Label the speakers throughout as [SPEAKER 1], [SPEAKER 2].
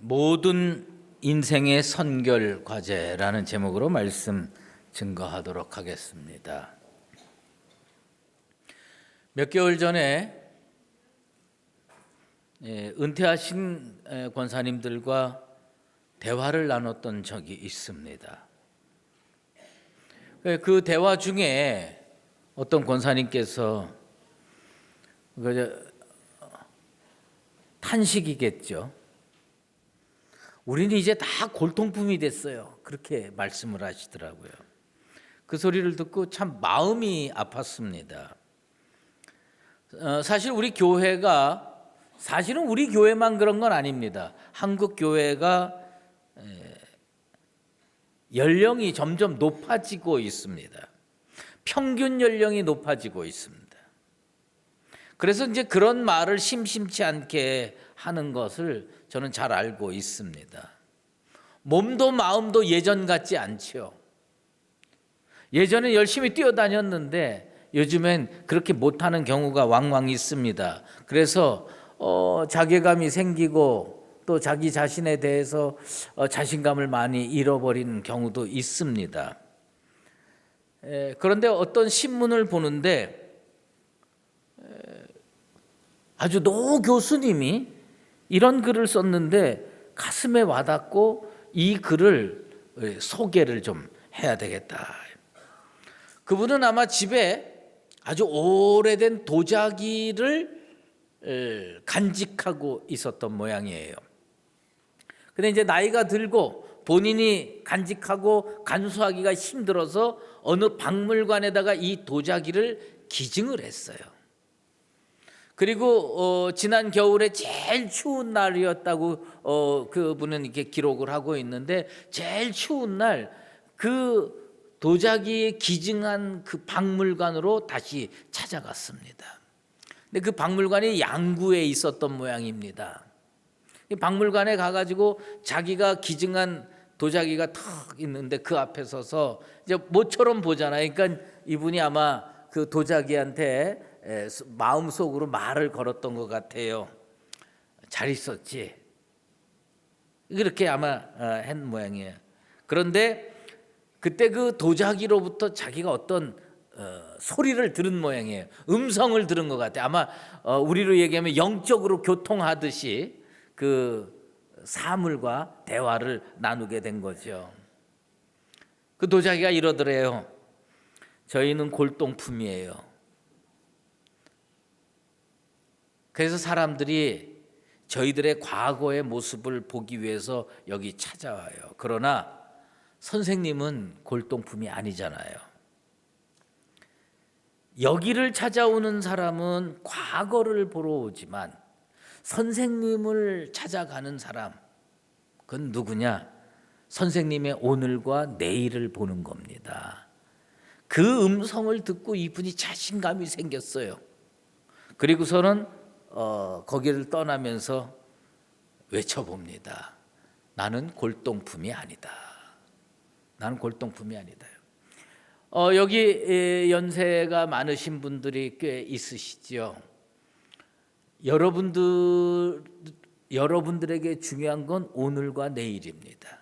[SPEAKER 1] 모든 인생의 선결 과제라는 제목으로 말씀 증거하도록 하겠습니다. 몇 개월 전에 은퇴하신 권사님들과 대화를 나눴던 적이 있습니다. 그 대화 중에 어떤 권사님께서 탄식이겠죠. 우리는 이제 다 골동품이 됐어요. 그렇게 말씀을 하시더라고요. 그 소리를 듣고 참 마음이 아팠습니다. 사실 우리 교회가 사실은 우리 교회만 그런 건 아닙니다. 한국 교회가 연령이 점점 높아지고 있습니다. 평균 연령이 높아지고 있습니다. 그래서 이제 그런 말을 심심치 않게 하는 것을 저는 잘 알고 있습니다. 몸도 마음도 예전 같지 않죠. 예전에 열심히 뛰어다녔는데 요즘엔 그렇게 못하는 경우가 왕왕 있습니다. 그래서 자괴감이 생기고 또 자기 자신에 대해서 자신감을 많이 잃어버리는 경우도 있습니다. 그런데 어떤 신문을 보는데 아주 노 교수님이 이런 글을 썼는데 가슴에 와닿고 이 글을 소개를 좀 해야 되겠다. 그분은 아마 집에 아주 오래된 도자기를 간직하고 있었던 모양이에요. 근데 이제 나이가 들고 본인이 간직하고 간수하기가 힘들어서 어느 박물관에다가 이 도자기를 기증을 했어요. 그리고 지난 겨울에 제일 추운 날이었다고 그분은 이렇게 기록을 하고 있는데 제일 추운 날 그 도자기에 기증한 그 박물관으로 다시 찾아갔습니다. 근데 그 박물관이 양구에 있었던 모양입니다. 이 박물관에 가가지고 자기가 기증한 도자기가 탁 있는데 그 앞에 서서 이제 모처럼 보잖아요. 그러니까 이분이 아마 그 도자기한테 마음속으로 말을 걸었던 것 같아요. 잘 있었지. 그렇게 아마 한 모양이에요. 그런데 그때 그 도자기로부터 자기가 어떤 소리를 들은 모양이에요. 음성을 들은 것 같아요. 아마 우리로 얘기하면 영적으로 교통하듯이 그 사물과 대화를 나누게 된 거죠. 그 도자기가 이러더래요. 저희는 골동품이에요. 그래서 사람들이 저희들의 과거의 모습을 보기 위해서 여기 찾아와요. 그러나 선생님은 골동품이 아니잖아요. 여기를 찾아오는 사람은 과거를 보러 오지만 선생님을 찾아가는 사람, 그건 누구냐? 선생님의 오늘과 내일을 보는 겁니다. 그 음성을 듣고 이분이 자신감이 생겼어요. 그리고서는 거기를 떠나면서 외쳐봅니다. 나는 골동품이 아니다. 나는 골동품이 아니다. 여기 연세가 많으신 분들이 꽤 있으시죠. 여러분들에게 중요한 건 오늘과 내일입니다.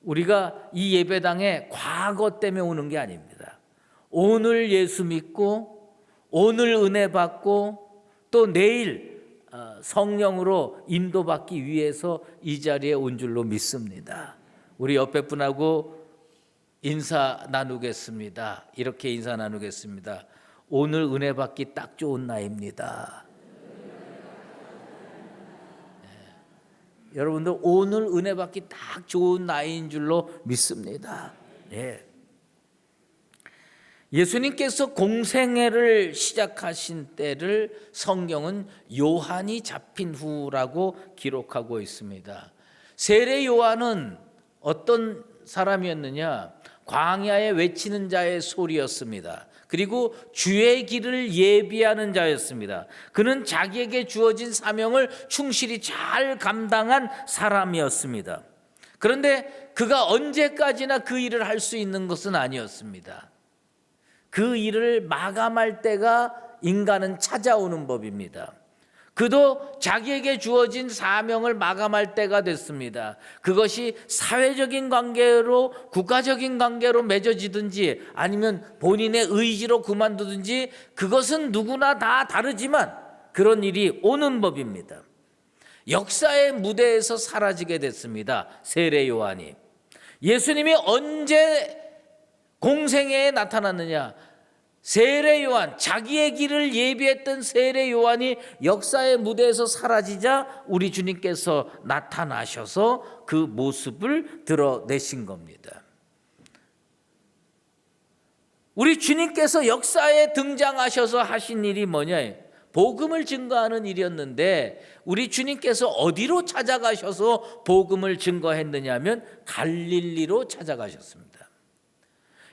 [SPEAKER 1] 우리가 이 예배당에 과거 때문에 오는 게 아닙니다. 오늘 예수 믿고 오늘 은혜 받고 또 내일 성령으로 인도받기 위해서 이 자리에 온 줄로 믿습니다. 우리 옆에 분하고 인사 나누겠습니다. 이렇게 인사 나누겠습니다. 오늘 은혜 받기 딱 좋은 날입니다. 여러분들 오늘 은혜 받기 딱 좋은 나이인 줄로 믿습니다. 예수님께서 공생애를 시작하신 때를 성경은 요한이 잡힌 후라고 기록하고 있습니다. 세례 요한은 어떤 사람이었느냐? 광야에 외치는 자의 소리였습니다. 그리고 주의 길을 예비하는 자였습니다. 그는 자기에게 주어진 사명을 충실히 잘 감당한 사람이었습니다. 그런데 그가 언제까지나 그 일을 할 수 있는 것은 아니었습니다. 그 일을 마감할 때가 인간은 찾아오는 법입니다. 그도 자기에게 주어진 사명을 마감할 때가 됐습니다. 그것이 사회적인 관계로, 국가적인 관계로 맺어지든지 아니면 본인의 의지로 그만두든지 그것은 누구나 다 다르지만 그런 일이 오는 법입니다. 역사의 무대에서 사라지게 됐습니다. 세례 요한이. 예수님이 언제 공생애에 나타났느냐? 세례 요한, 자기의 길을 예비했던 세례 요한이 역사의 무대에서 사라지자 우리 주님께서 나타나셔서 그 모습을 드러내신 겁니다. 우리 주님께서 역사에 등장하셔서 하신 일이 뭐냐? 복음을 증거하는 일이었는데 우리 주님께서 어디로 찾아가셔서 복음을 증거했느냐면 갈릴리로 찾아가셨습니다.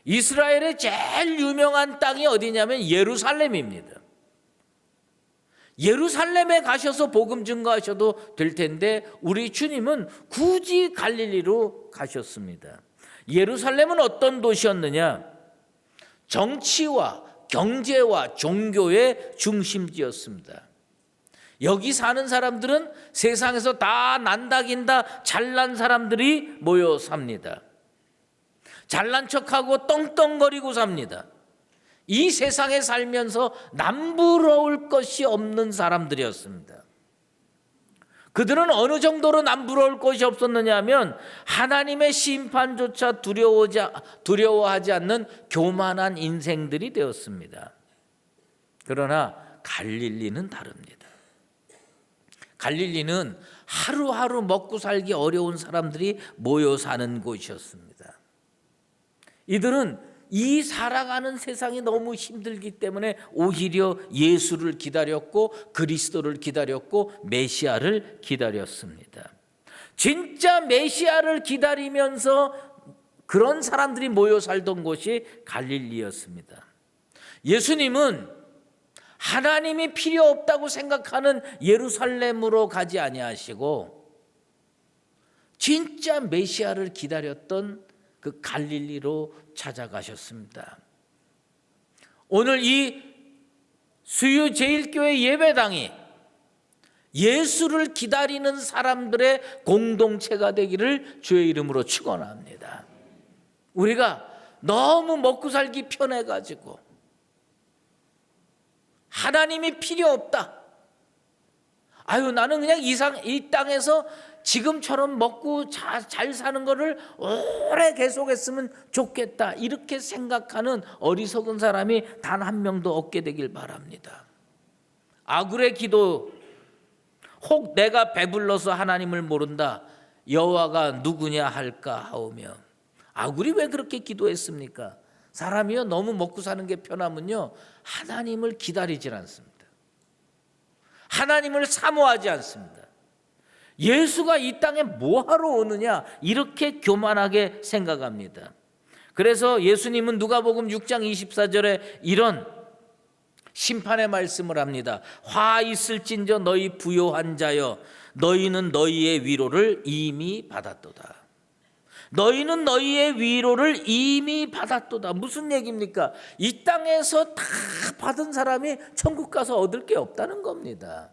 [SPEAKER 1] 이스라엘의 제일 유명한 땅이 어디냐면 예루살렘입니다. 예루살렘에 가셔서 복음 증거하셔도 될 텐데 우리 주님은 굳이 갈릴리로 가셨습니다. 예루살렘은 어떤 도시였느냐? 정치와 경제와 종교의 중심지였습니다. 여기 사는 사람들은 세상에서 다 난다긴다 잘난 사람들이 모여 삽니다. 잘난 척하고 떵떵거리고 삽니다. 이 세상에 살면서 남부러울 것이 없는 사람들이었습니다. 그들은 어느 정도로 남부러울 것이 없었느냐 하면 하나님의 심판조차 두려워하지 않는 교만한 인생들이 되었습니다. 그러나 갈릴리는 다릅니다. 갈릴리는 하루하루 먹고 살기 어려운 사람들이 모여 사는 곳이었습니다. 이들은 이 살아가는 세상이 너무 힘들기 때문에 오히려 예수를 기다렸고 그리스도를 기다렸고 메시아를 기다렸습니다. 진짜 메시아를 기다리면서 그런 사람들이 모여 살던 곳이 갈릴리였습니다. 예수님은 하나님이 필요 없다고 생각하는 예루살렘으로 가지 아니하시고 진짜 메시아를 기다렸던 그 갈릴리로 찾아가셨습니다. 오늘 이 수유 제일교회 예배당이 예수를 기다리는 사람들의 공동체가 되기를 주의 이름으로 축원합니다. 우리가 너무 먹고 살기 편해가지고 하나님이 필요 없다. 아유 나는 그냥 이 땅에서 지금처럼 먹고 잘 사는 거를 오래 계속했으면 좋겠다. 이렇게 생각하는 어리석은 사람이 단 한 명도 없게 되길 바랍니다. 아굴의 기도, 혹 내가 배불러서 하나님을 모른다. 여호와가 누구냐 할까 하오며. 아굴이 왜 그렇게 기도했습니까? 사람이요 너무 먹고 사는 게 편하면요 하나님을 기다리질 않습니다. 하나님을 사모하지 않습니다. 예수가 이 땅에 뭐하러 오느냐 이렇게 교만하게 생각합니다. 그래서 예수님은 누가복음 6장 24절에 이런 심판의 말씀을 합니다. 화 있을진저 너희 부요한 자여 너희는 너희의 위로를 이미 받았도다. 너희는 너희의 위로를 이미 받았도다. 무슨 얘기입니까? 이 땅에서 다 받은 사람이 천국 가서 얻을 게 없다는 겁니다.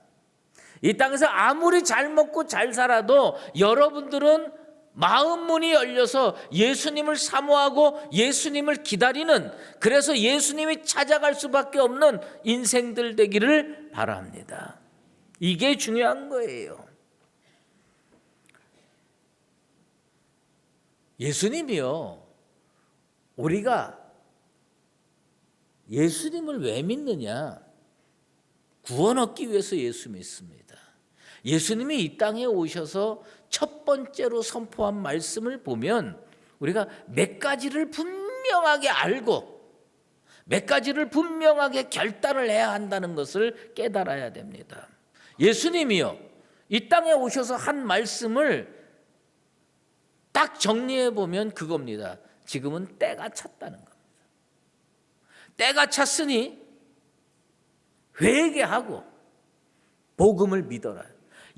[SPEAKER 1] 이 땅에서 아무리 잘 먹고 잘 살아도 여러분들은 마음 문이 열려서 예수님을 사모하고 예수님을 기다리는, 그래서 예수님이 찾아갈 수밖에 없는 인생들 되기를 바랍니다. 이게 중요한 거예요. 예수님이요, 우리가 예수님을 왜 믿느냐? 구원 얻기 위해서 예수 믿습니다. 예수님이 이 땅에 오셔서 첫 번째로 선포한 말씀을 보면 우리가 몇 가지를 분명하게 알고 몇 가지를 분명하게 결단을 해야 한다는 것을 깨달아야 됩니다. 예수님이요, 이 땅에 오셔서 한 말씀을 딱 정리해 보면 그겁니다. 지금은 때가 찼다는 겁니다. 때가 찼으니 회개하고 복음을 믿어라.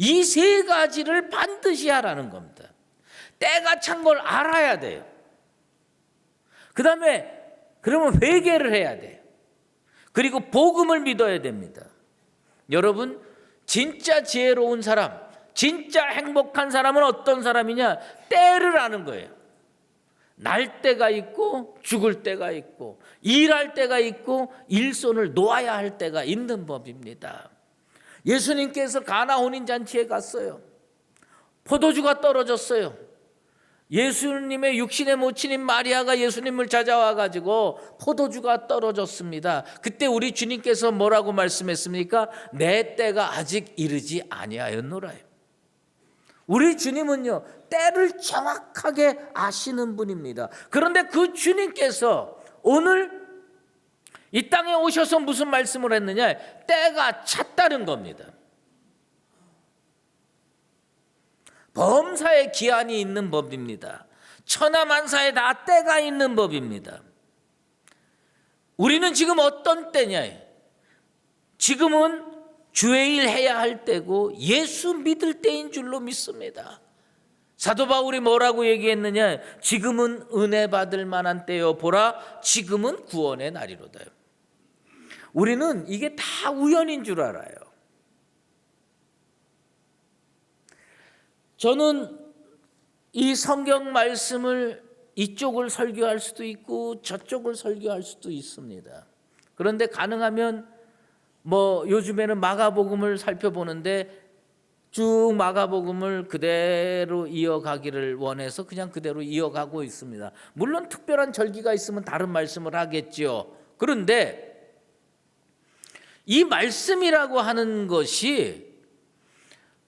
[SPEAKER 1] 이 세 가지를 반드시 하라는 겁니다. 때가 찬 걸 알아야 돼요. 그 다음에 그러면 회개를 해야 돼요. 그리고 복음을 믿어야 됩니다. 여러분, 진짜 지혜로운 사람, 진짜 행복한 사람은 어떤 사람이냐? 때를 아는 거예요. 날 때가 있고 죽을 때가 있고 일할 때가 있고 일손을 놓아야 할 때가 있는 법입니다. 예수님께서 가나 혼인잔치에 갔어요. 포도주가 떨어졌어요. 예수님의 육신의 모친인 마리아가 예수님을 찾아와 가지고 포도주가 떨어졌습니다. 그때 우리 주님께서 뭐라고 말씀했습니까? 내 때가 아직 이르지 아니하였노라요. 우리 주님은요, 때를 정확하게 아시는 분입니다. 그런데 그 주님께서 오늘 이 땅에 오셔서 무슨 말씀을 했느냐? 때가 찼다는 겁니다. 범사에 기한이 있는 법입니다. 천하만사에 다 때가 있는 법입니다. 우리는 지금 어떤 때냐? 지금은 주의 일 해야 할 때고 예수 믿을 때인 줄로 믿습니다. 사도 바울이 뭐라고 얘기했느냐? 지금은 은혜 받을 만한 때요, 보라 지금은 구원의 날이로다. 우리는 이게 다 우연인 줄 알아요. 저는 이 성경 말씀을 이쪽을 설교할 수도 있고 저쪽을 설교할 수도 있습니다. 그런데 가능하면 요즘에는 마가복음을 살펴보는데 쭉 마가복음을 그대로 이어가기를 원해서 그냥 그대로 이어가고 있습니다. 물론 특별한 절기가 있으면 다른 말씀을 하겠죠. 그런데 이 말씀이라고 하는 것이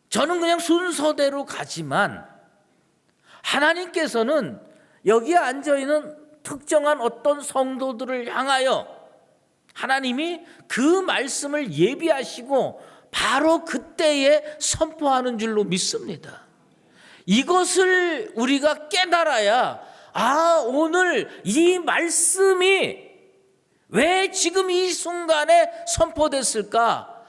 [SPEAKER 1] 저는 그냥 순서대로 가지만 하나님께서는 여기에 앉아있는 특정한 어떤 성도들을 향하여 하나님이 그 말씀을 예비하시고 바로 그때에 선포하는 줄로 믿습니다. 이것을 우리가 깨달아야 오늘 이 말씀이 왜 지금 이 순간에 선포됐을까?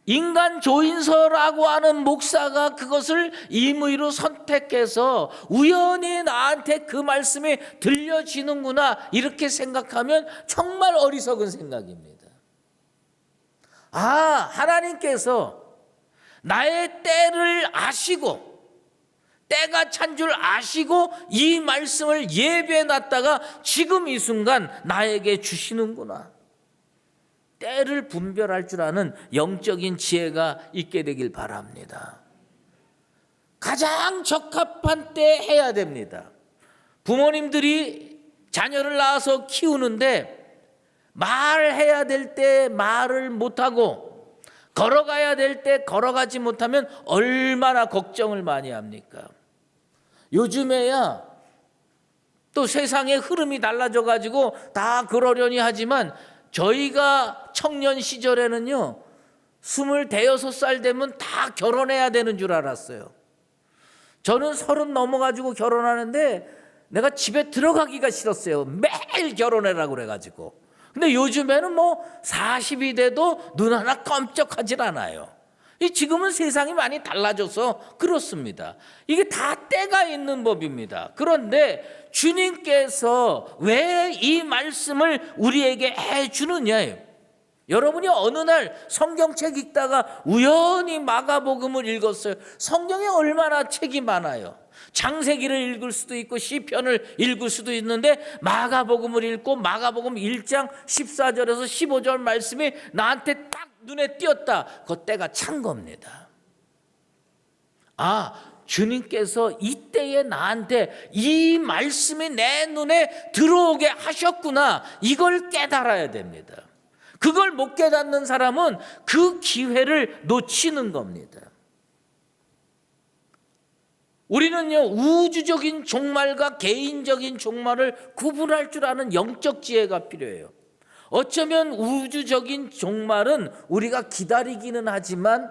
[SPEAKER 1] 인간 조인서라고 하는 목사가 그것을 임의로 선택해서 우연히 나한테 그 말씀이 들려지는구나 이렇게 생각하면 정말 어리석은 생각입니다. 하나님께서 나의 때를 아시고 때가 찬 줄 아시고 이 말씀을 예배해 놨다가 지금 이 순간 나에게 주시는구나. 때를 분별할 줄 아는 영적인 지혜가 있게 되길 바랍니다. 가장 적합한 때 해야 됩니다. 부모님들이 자녀를 낳아서 키우는데 말해야 될 때 말을 못하고 걸어가야 될 때 걸어가지 못하면 얼마나 걱정을 많이 합니까? 요즘에야 또 세상의 흐름이 달라져 가지고 다 그러려니 하지만 저희가 청년 시절에는요 26살 되면 다 결혼해야 되는 줄 알았어요. 저는 30 넘어가지고 결혼하는데 내가 집에 들어가기가 싫었어요. 매일 결혼해라고 그래가지고. 근데 요즘에는 40이 돼도 눈 하나 껌쩍하질 않아요. 지금은 세상이 많이 달라져서 그렇습니다. 이게 다 때가 있는 법입니다. 그런데 주님께서 왜 이 말씀을 우리에게 해주느냐예요. 여러분이 어느 날 성경책 읽다가 우연히 마가복음을 읽었어요. 성경에 얼마나 책이 많아요. 창세기를 읽을 수도 있고 시편을 읽을 수도 있는데 마가복음을 읽고 마가복음 1장 14절에서 15절 말씀이 나한테 딱 눈에 띄었다. 그때가 찬 겁니다. 주님께서 이때에 나한테 이 말씀이 내 눈에 들어오게 하셨구나. 이걸 깨달아야 됩니다. 그걸 못 깨닫는 사람은 그 기회를 놓치는 겁니다. 우리는요 우주적인 종말과 개인적인 종말을 구분할 줄 아는 영적 지혜가 필요해요. 어쩌면 우주적인 종말은 우리가 기다리기는 하지만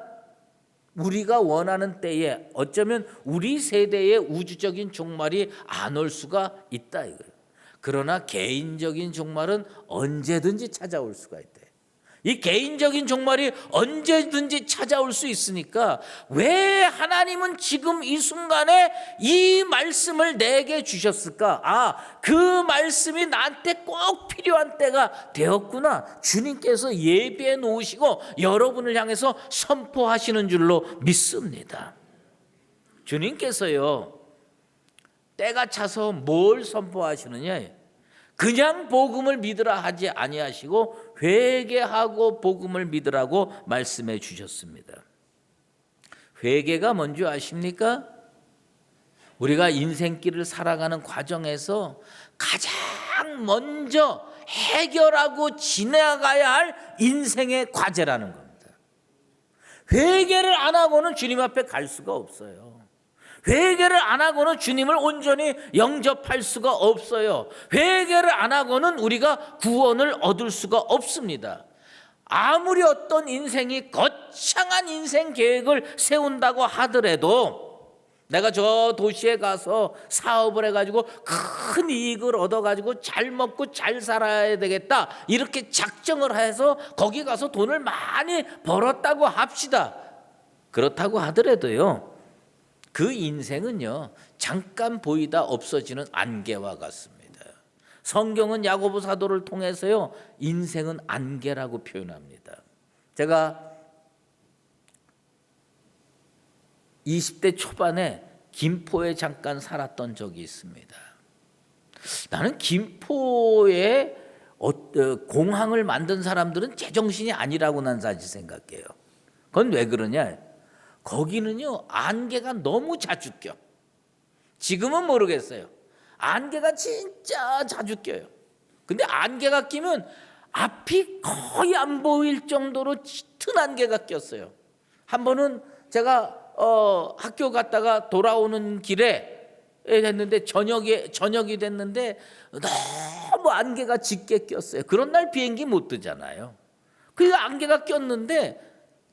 [SPEAKER 1] 우리가 원하는 때에 어쩌면 우리 세대의 우주적인 종말이 안 올 수가 있다 이거예요. 그러나 개인적인 종말은 언제든지 찾아올 수가 있다. 이 개인적인 종말이 언제든지 찾아올 수 있으니까 왜 하나님은 지금 이 순간에 이 말씀을 내게 주셨을까? 그 말씀이 나한테 꼭 필요한 때가 되었구나. 주님께서 예비해 놓으시고 여러분을 향해서 선포하시는 줄로 믿습니다. 주님께서요, 때가 차서 뭘 선포하시느냐? 그냥 복음을 믿으라 하지 아니하시고 회개하고 복음을 믿으라고 말씀해 주셨습니다. 회개가 뭔지 아십니까? 우리가 인생길을 살아가는 과정에서 가장 먼저 해결하고 지나가야 할 인생의 과제라는 겁니다. 회개를 안 하고는 주님 앞에 갈 수가 없어요. 회개를 안 하고는 주님을 온전히 영접할 수가 없어요. 회개를 안 하고는 우리가 구원을 얻을 수가 없습니다. 아무리 어떤 인생이 거창한 인생 계획을 세운다고 하더라도 내가 저 도시에 가서 사업을 해가지고 큰 이익을 얻어가지고 잘 먹고 잘 살아야 되겠다, 이렇게 작정을 해서 거기 가서 돈을 많이 벌었다고 합시다. 그렇다고 하더라도요, 그 인생은요, 잠깐 보이다 없어지는 안개와 같습니다. 성경은 야고보 사도를 통해서요, 인생은 안개라고 표현합니다. 제가 20대 초반에 김포에 잠깐 살았던 적이 있습니다. 나는 김포에 공항을 만든 사람들은 제정신이 아니라고 난 사실 생각해요. 그건 왜 그러냐? 거기는요, 안개가 너무 자주 껴. 지금은 모르겠어요. 안개가 진짜 자주 껴요. 근데 안개가 끼면 앞이 거의 안 보일 정도로 짙은 안개가 꼈어요. 한 번은 제가 학교 갔다가 돌아오는 길에 됐는데 저녁이 됐는데 너무 안개가 짙게 꼈어요. 그런 날 비행기 못 뜨잖아요. 그 안개가 꼈는데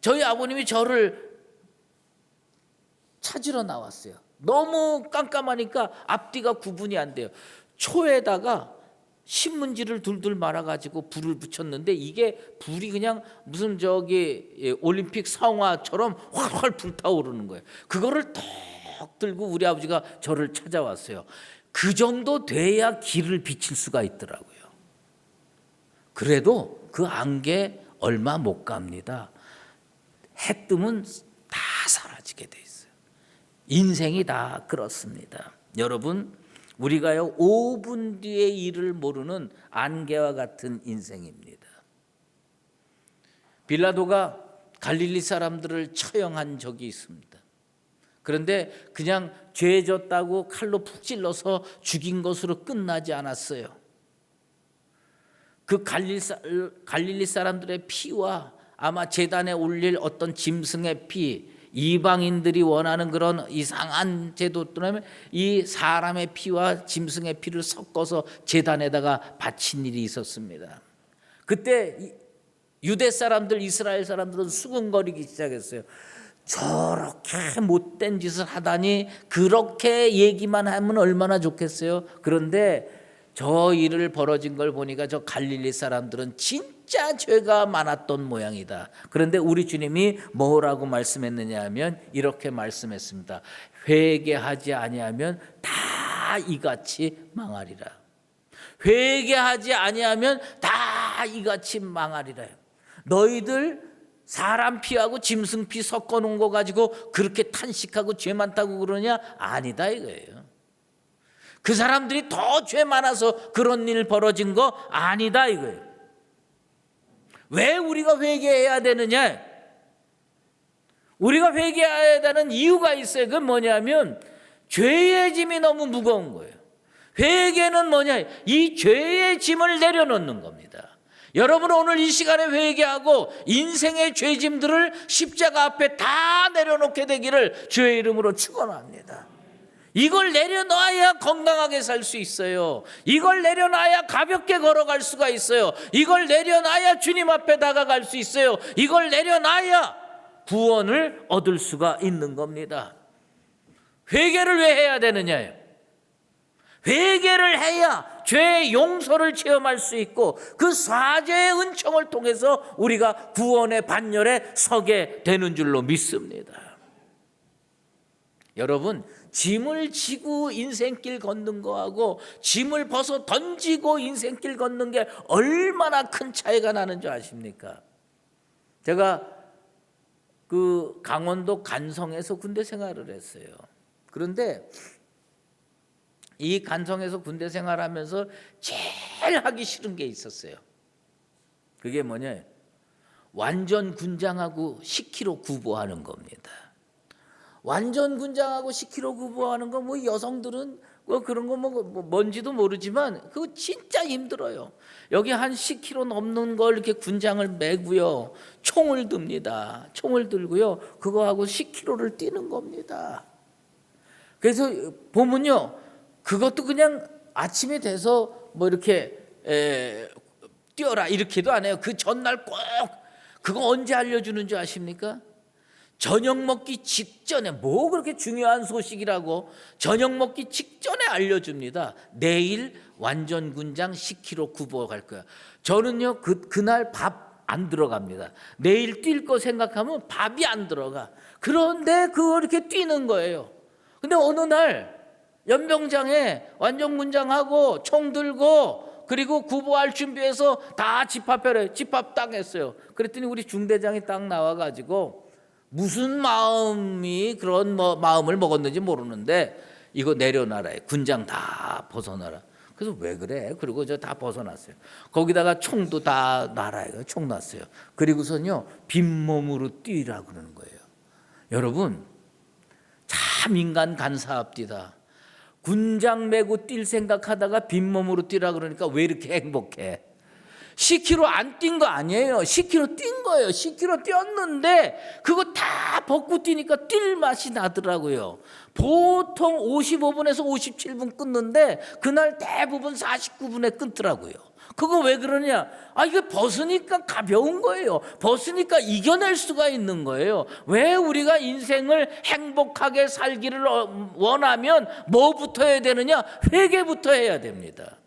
[SPEAKER 1] 저희 아버님이 저를 찾으러 나왔어요. 너무 깜깜하니까 앞뒤가 구분이 안 돼요. 초에다가 신문지를 둘둘 말아가지고 불을 붙였는데 이게 불이 그냥 무슨 올림픽 성화처럼 활활 불타오르는 거예요. 그거를 턱 들고 우리 아버지가 저를 찾아왔어요. 그 정도 돼야 길을 비칠 수가 있더라고요. 그래도 그 안개 얼마 못 갑니다. 해 뜨면 다 사라지게 돼 있어요. 인생이 다 그렇습니다. 여러분, 우리가요 5분 뒤의 일을 모르는 안개와 같은 인생입니다. 빌라도가 갈릴리 사람들을 처형한 적이 있습니다. 그런데 그냥 죄 졌다고 칼로 푹 찔러서 죽인 것으로 끝나지 않았어요. 그 갈릴리 사람들의 피와 아마 제단에 올릴 어떤 짐승의 피, 이방인들이 원하는 그런 이상한 제도라면 이 사람의 피와 짐승의 피를 섞어서 제단에다가 바친 일이 있었습니다. 그때 유대 사람들, 이스라엘 사람들은 수군거리기 시작했어요. 저렇게 못된 짓을 하다니, 그렇게 얘기만 하면 얼마나 좋겠어요. 그런데 저 일을 벌어진 걸 보니까 저 갈릴리 사람들은 진짜 죄가 많았던 모양이다. 그런데 우리 주님이 뭐라고 말씀했느냐 하면 이렇게 말씀했습니다. 회개하지 아니하면 다 이같이 망하리라. 회개하지 아니하면 다 이같이 망하리라. 너희들 사람 피하고 짐승 피 섞어 놓은 거 가지고 그렇게 탄식하고 죄 많다고 그러냐? 아니다 이거예요. 그 사람들이 더 죄 많아서 그런 일 벌어진 거 아니다 이거예요. 왜 우리가 회개해야 되느냐? 우리가 회개해야 되는 이유가 있어요. 그건 뭐냐면 죄의 짐이 너무 무거운 거예요. 회개는 뭐냐? 이 죄의 짐을 내려놓는 겁니다. 여러분은 오늘 이 시간에 회개하고 인생의 죄짐들을 십자가 앞에 다 내려놓게 되기를 주의 이름으로 축원합니다. 이걸 내려놔야 건강하게 살 수 있어요. 이걸 내려놔야 가볍게 걸어갈 수가 있어요. 이걸 내려놔야 주님 앞에 다가갈 수 있어요. 이걸 내려놔야 구원을 얻을 수가 있는 겁니다. 회개를 왜 해야 되느냐요? 회개를 해야 죄의 용서를 체험할 수 있고 그 사죄의 은총을 통해서 우리가 구원의 반열에 서게 되는 줄로 믿습니다. 여러분, 짐을 지고 인생길 걷는 거하고 짐을 벗어 던지고 인생길 걷는 게 얼마나 큰 차이가 나는 줄 아십니까? 제가 그 강원도 간성에서 군대 생활을 했어요. 그런데 이 간성에서 군대 생활하면서 제일 하기 싫은 게 있었어요. 그게 뭐냐? 완전 군장하고 10kg 구보하는 겁니다. 완전 군장하고 10kg 구보하는 거 뭐 여성들은 뭐 그런 거 뭐 뭔지도 모르지만 그거 진짜 힘들어요. 여기 한 10kg 넘는 걸 이렇게 군장을 메고요, 총을 듭니다. 총을 들고요, 그거하고 10kg를 뛰는 겁니다. 그래서 보면요, 그것도 그냥 아침에 돼서 뭐 이렇게 뛰어라 이렇게도 안 해요. 그 전날 꼭 그거 언제 알려주는 줄 아십니까? 저녁 먹기 직전에, 뭐 그렇게 중요한 소식이라고 저녁 먹기 직전에 알려줍니다. 내일 완전 군장 10kg 구보 갈 거야. 저는요 그날 밥 안 들어갑니다. 내일 뛸 거 생각하면 밥이 안 들어가. 그런데 그거 이렇게 뛰는 거예요. 근데 어느 날 연병장에 완전 군장하고 총 들고 그리고 구보할 준비해서 다 집합해래. 집합 딱 했어요. 그랬더니 우리 중대장이 딱 나와가지고 무슨 마음이 그런 마음을 먹었는지 모르는데 이거 내려놔라, 군장 다 벗어놔라. 그래서 왜 그래? 그리고 저 다 벗어났어요. 거기다가 총도 다 놔라, 총 놨어요. 그리고선요 빈몸으로 뛰라 그러는 거예요. 여러분, 참 인간 간사합디다. 군장 메고 뛸 생각하다가 빈몸으로 뛰라 그러니까 왜 이렇게 행복해? 10km 안 뛴 거 아니에요. 10km 뛴 거예요. 10km 뛰었는데 그거 다 벗고 뛰니까 뛸 맛이 나더라고요. 보통 55분에서 57분 끊는데 그날 대부분 49분에 끊더라고요. 그거 왜 그러냐? 이게 벗으니까 가벼운 거예요. 벗으니까 이겨낼 수가 있는 거예요. 왜 우리가 인생을 행복하게 살기를 원하면 뭐부터 해야 되느냐? 회개부터 해야 됩니다.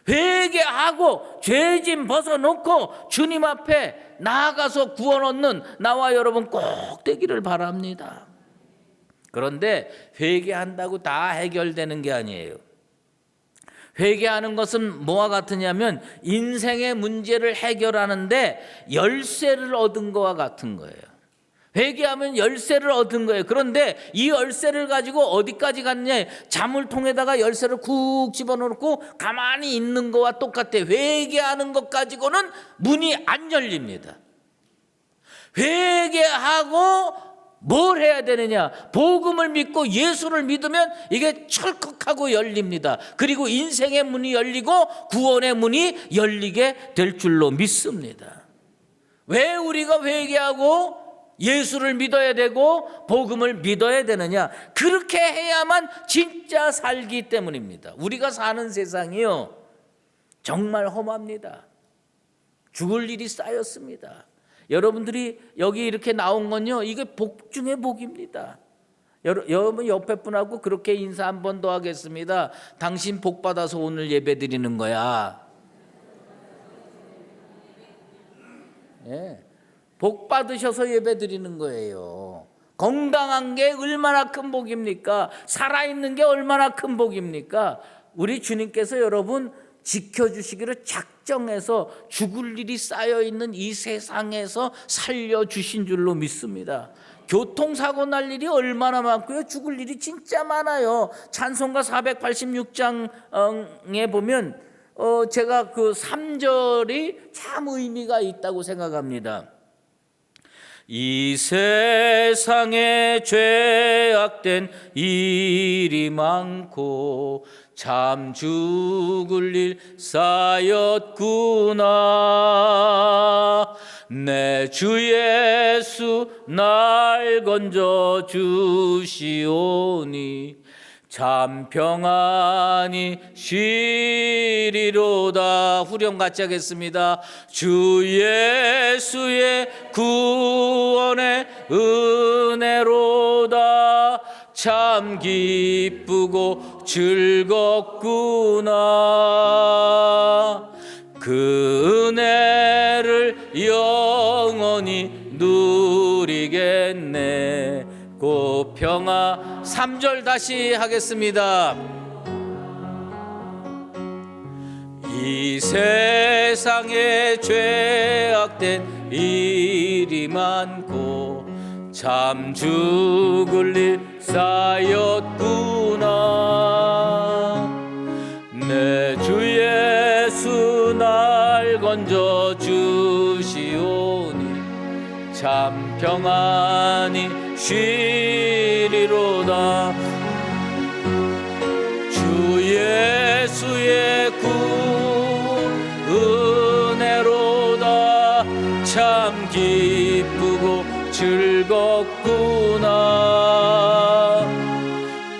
[SPEAKER 1] 회개하고 죄짐 벗어놓고 주님 앞에 나아가서 구원 얻는 나와 여러분 꼭 되기를 바랍니다. 그런데 회개한다고 다 해결되는 게 아니에요. 회개하는 것은 뭐와 같으냐면 인생의 문제를 해결하는데 열쇠를 얻은 것과 같은 거예요. 회개하면 열쇠를 얻은 거예요. 그런데 이 열쇠를 가지고 어디까지 갔냐? 자물통에다가 열쇠를 쿡 집어넣고 가만히 있는 거와 똑같아. 회개하는 것 가지고는 문이 안 열립니다. 회개하고 뭘 해야 되느냐? 복음을 믿고 예수를 믿으면 이게 철컥하고 열립니다. 그리고 인생의 문이 열리고 구원의 문이 열리게 될 줄로 믿습니다. 왜 우리가 회개하고 예수를 믿어야 되고 복음을 믿어야 되느냐? 그렇게 해야만 진짜 살기 때문입니다. 우리가 사는 세상이요 정말 험합니다. 죽을 일이 쌓였습니다. 여러분들이 여기 이렇게 나온 건요, 이게 복 중에 복입니다. 여러분 옆에 분하고 그렇게 인사 한 번 더 하겠습니다. 당신 복 받아서 오늘 예배 드리는 거야. 예. 복 받으셔서 예배 드리는 거예요. 건강한 게 얼마나 큰 복입니까? 살아있는 게 얼마나 큰 복입니까? 우리 주님께서 여러분 지켜주시기를 작정해서 죽을 일이 쌓여있는 이 세상에서 살려주신 줄로 믿습니다. 교통사고 날 일이 얼마나 많고요. 죽을 일이 진짜 많아요. 찬송가 486장에 보면 제가 그 3절이 참 의미가 있다고 생각합니다. 이 세상에 죄악된 일이 많고 참 죽을 일 쌓였구나. 내 주 예수 날 건져 주시오니 참 평안히 쉬리로다. 후렴 같이 하겠습니다. 주 예수의 구원의 은혜로다. 참 기쁘고 즐겁구나. 그 은혜를 영원히 누리겠네. 고 평화. 3절 다시 하겠습니다. 이 세상에 죄악된 일이 많고 참 죽을 일 쌓였구나. 내 주 예수 날 건져 주시오니 참 평안히 쉬리로다. 주 예수의 구 은혜로다. 참 기쁘고 즐겁구나.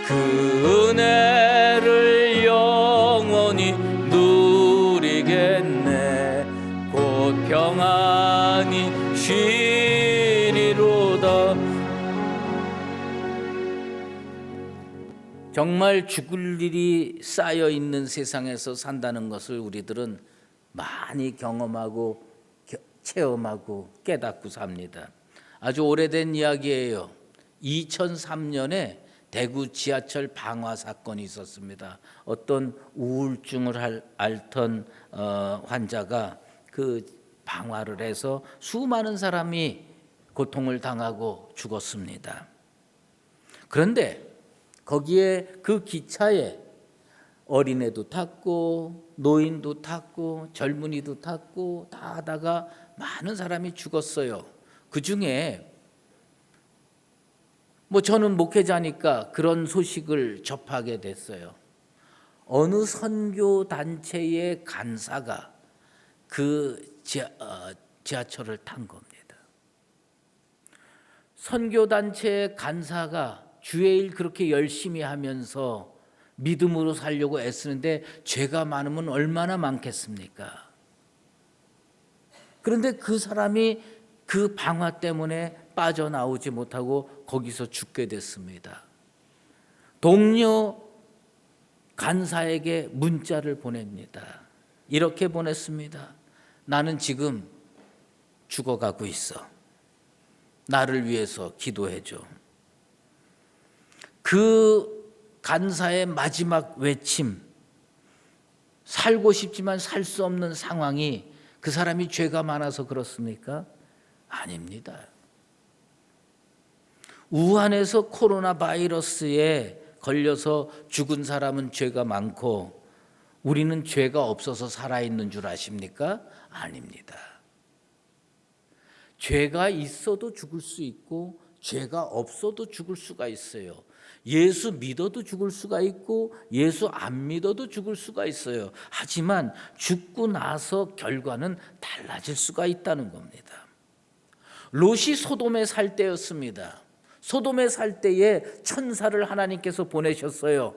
[SPEAKER 1] 그 은혜를 영원히 누리겠네. 곧 평안히 쉬리로다. 정말 죽을 일이 쌓여 있는 세상에서 산다는 것을 우리들은 많이 경험하고 체험하고 깨닫고 sab니다. 아주 오래된 이야기예요. 2003년에 대구 지하철 방화 사건이 있었습니다. 어떤 우울증을 앓던 환자가 그 방화를 해서 수많은 사람이 고통을 당하고 죽었습니다. 그런데 거기에 그 기차에 어린애도 탔고 노인도 탔고 젊은이도 탔고 다 하다가 많은 사람이 죽었어요. 그 중에 저는 목회자니까 그런 소식을 접하게 됐어요. 어느 선교 단체의 간사가 그 지하철을 탄 겁니다. 선교 단체의 간사가 주의 일 그렇게 열심히 하면서 믿음으로 살려고 애쓰는데 죄가 많으면 얼마나 많겠습니까? 그런데 그 사람이 그 방화 때문에 빠져나오지 못하고 거기서 죽게 됐습니다. 동료 간사에게 문자를 보냅니다. 이렇게 보냈습니다. 나는 지금 죽어가고 있어. 나를 위해서 기도해줘. 그 간사의 마지막 외침, 살고 싶지만 살 수 없는 상황이 그 사람이 죄가 많아서 그렇습니까? 아닙니다. 우한에서 코로나 바이러스에 걸려서 죽은 사람은 죄가 많고 우리는 죄가 없어서 살아있는 줄 아십니까? 아닙니다. 죄가 있어도 죽을 수 있고 죄가 없어도 죽을 수가 있어요. 예수 믿어도 죽을 수가 있고 예수 안 믿어도 죽을 수가 있어요. 하지만 죽고 나서 결과는 달라질 수가 있다는 겁니다. 롯이 소돔에 살 때였습니다. 소돔에 살 때에 천사를 하나님께서 보내셨어요.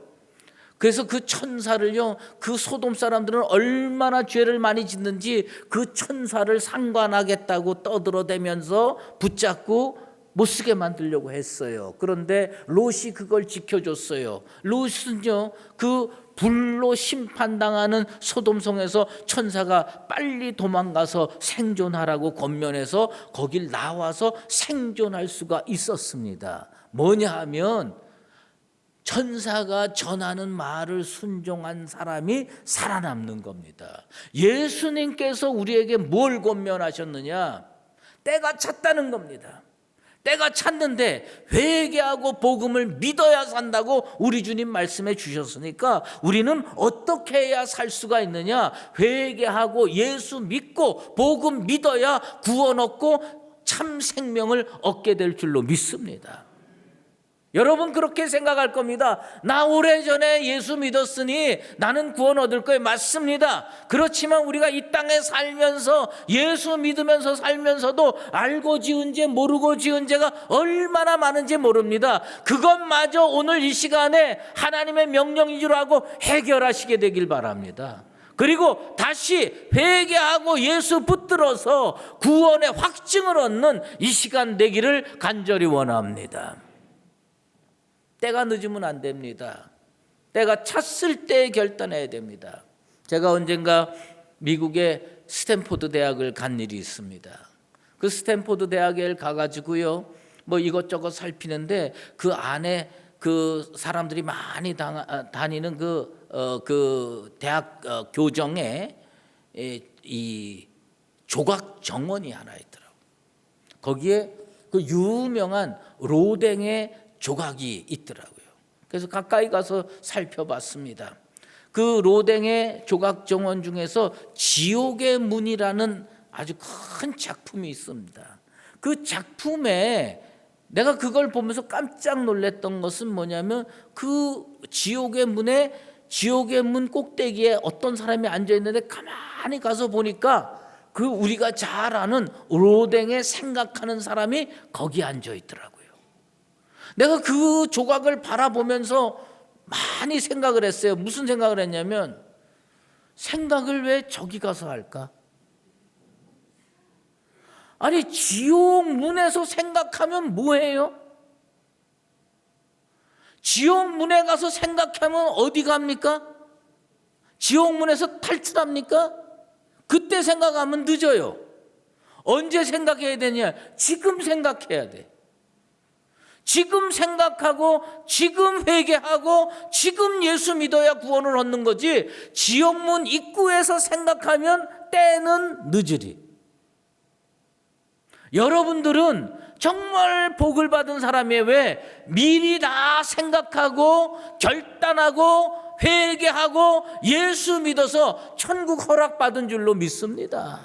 [SPEAKER 1] 그래서 그 천사를요, 그 소돔 사람들은 얼마나 죄를 많이 짓는지 그 천사를 상관하겠다고 떠들어대면서 붙잡고 못 쓰게 만들려고 했어요. 그런데 롯이 그걸 지켜줬어요. 롯은요, 그 불로 심판당하는 소돔성에서 천사가 빨리 도망가서 생존하라고 권면해서 거길 나와서 생존할 수가 있었습니다. 뭐냐 하면 천사가 전하는 말을 순종한 사람이 살아남는 겁니다. 예수님께서 우리에게 뭘 권면하셨느냐? 때가 찼다는 겁니다. 때가 찼는데 회개하고 복음을 믿어야 산다고 우리 주님 말씀해 주셨으니까 우리는 어떻게 해야 살 수가 있느냐? 회개하고 예수 믿고 복음 믿어야 구원 얻고 참 생명을 얻게 될 줄로 믿습니다. 여러분 그렇게 생각할 겁니다. 나 오래전에 예수 믿었으니 나는 구원 얻을 거예요. 맞습니다. 그렇지만 우리가 이 땅에 살면서 예수 믿으면서 살면서도 알고 지은 죄 모르고 지은 죄가 얼마나 많은지 모릅니다. 그것마저 오늘 이 시간에 하나님의 명령인 줄 알고 해결하시게 되길 바랍니다. 그리고 다시 회개하고 예수 붙들어서 구원의 확증을 얻는 이 시간 되기를 간절히 원합니다. 때가 늦으면 안 됩니다. 때가 찼을 때 결단해야 됩니다. 제가 언젠가 미국의 스탠포드 대학을 간 일이 있습니다. 그 스탠포드 대학에 가가지고요, 뭐 이것저것 살피는데 그 안에 그 사람들이 많이 다니는 그 대학 교정에 이 조각 정원이 하나 있더라고요. 거기에 그 유명한 로댕의 조각이 있더라고요. 그래서 가까이 가서 살펴봤습니다. 그 로댕의 조각 정원 중에서 지옥의 문이라는 아주 큰 작품이 있습니다. 그 작품에 내가 그걸 보면서 깜짝 놀랐던 것은 뭐냐면 그 지옥의 문 꼭대기에 어떤 사람이 앉아 있는데 가만히 가서 보니까 그 우리가 잘 아는 로댕에 생각하는 사람이 거기 앉아 있더라고요. 내가 그 조각을 바라보면서 많이 생각을 했어요. 무슨 생각을 했냐면, 생각을 왜 저기 가서 할까? 아니, 지옥 문에서 생각하면 뭐해요? 지옥 문에 가서 생각하면 어디 갑니까? 지옥 문에서 탈출합니까? 그때 생각하면 늦어요. 언제 생각해야 되냐? 지금 생각해야 돼. 지금 생각하고 지금 회개하고 지금 예수 믿어야 구원을 얻는 거지, 지옥문 입구에서 생각하면 때는 늦으리. 여러분들은 정말 복을 받은 사람이에요. 왜? 미리 다 생각하고 결단하고 회개하고 예수 믿어서 천국 허락받은 줄로 믿습니다.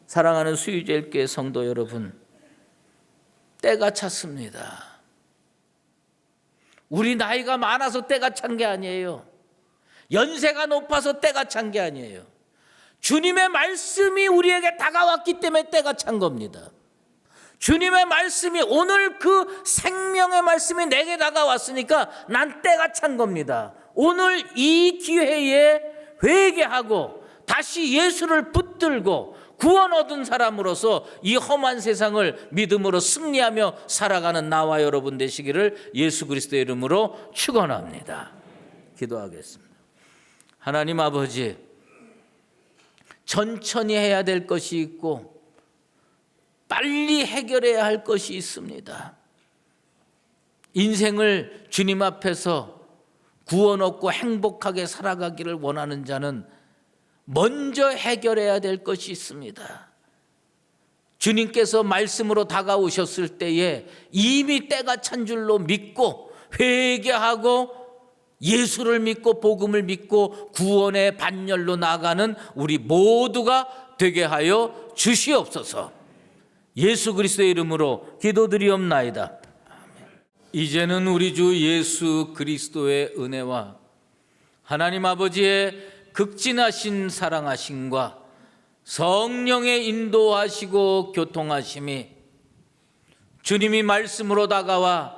[SPEAKER 1] 사랑하는 수유제일교회 성도 여러분, 때가 찼습니다. 우리 나이가 많아서 때가 찬 게 아니에요. 연세가 높아서 때가 찬 게 아니에요. 주님의 말씀이 우리에게 다가왔기 때문에 때가 찬 겁니다. 주님의 말씀이, 오늘 그 생명의 말씀이 내게 다가왔으니까 난 때가 찬 겁니다. 오늘 이 기회에 회개하고 다시 예수를 붙들고 구원 얻은 사람으로서 이 험한 세상을 믿음으로 승리하며 살아가는 나와 여러분 되시기를 예수 그리스도의 이름으로 축원합니다. 기도하겠습니다. 하나님 아버지, 천천히 해야 될 것이 있고 빨리 해결해야 할 것이 있습니다. 인생을 주님 앞에서 구원 얻고 행복하게 살아가기를 원하는 자는 먼저 해결해야 될 것이 있습니다. 주님께서 말씀으로 다가오셨을 때에 이미 때가 찬 줄로 믿고 회개하고 예수를 믿고 복음을 믿고 구원의 반열로 나가는 우리 모두가 되게 하여 주시옵소서. 예수 그리스도의 이름으로 기도드리옵나이다. 아멘. 이제는 우리 주 예수 그리스도의 은혜와 하나님 아버지의 극진하신 사랑하심과 성령의 인도하시고 교통하심이, 주님이 말씀으로 다가와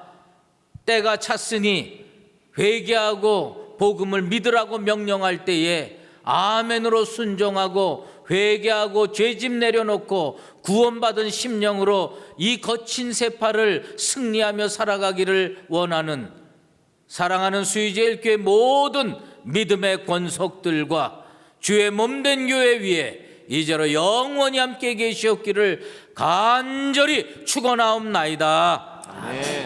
[SPEAKER 1] 때가 찼으니 회개하고 복음을 믿으라고 명령할 때에 아멘으로 순종하고 회개하고 죄짐 내려놓고 구원받은 심령으로 이 거친 세파를 승리하며 살아가기를 원하는 사랑하는 수의제일교회 모든 믿음의 권속들과 주의 몸된 교회 위에 이제로 영원히 함께 계시옵기를 간절히 축원하옵나이다. 아멘.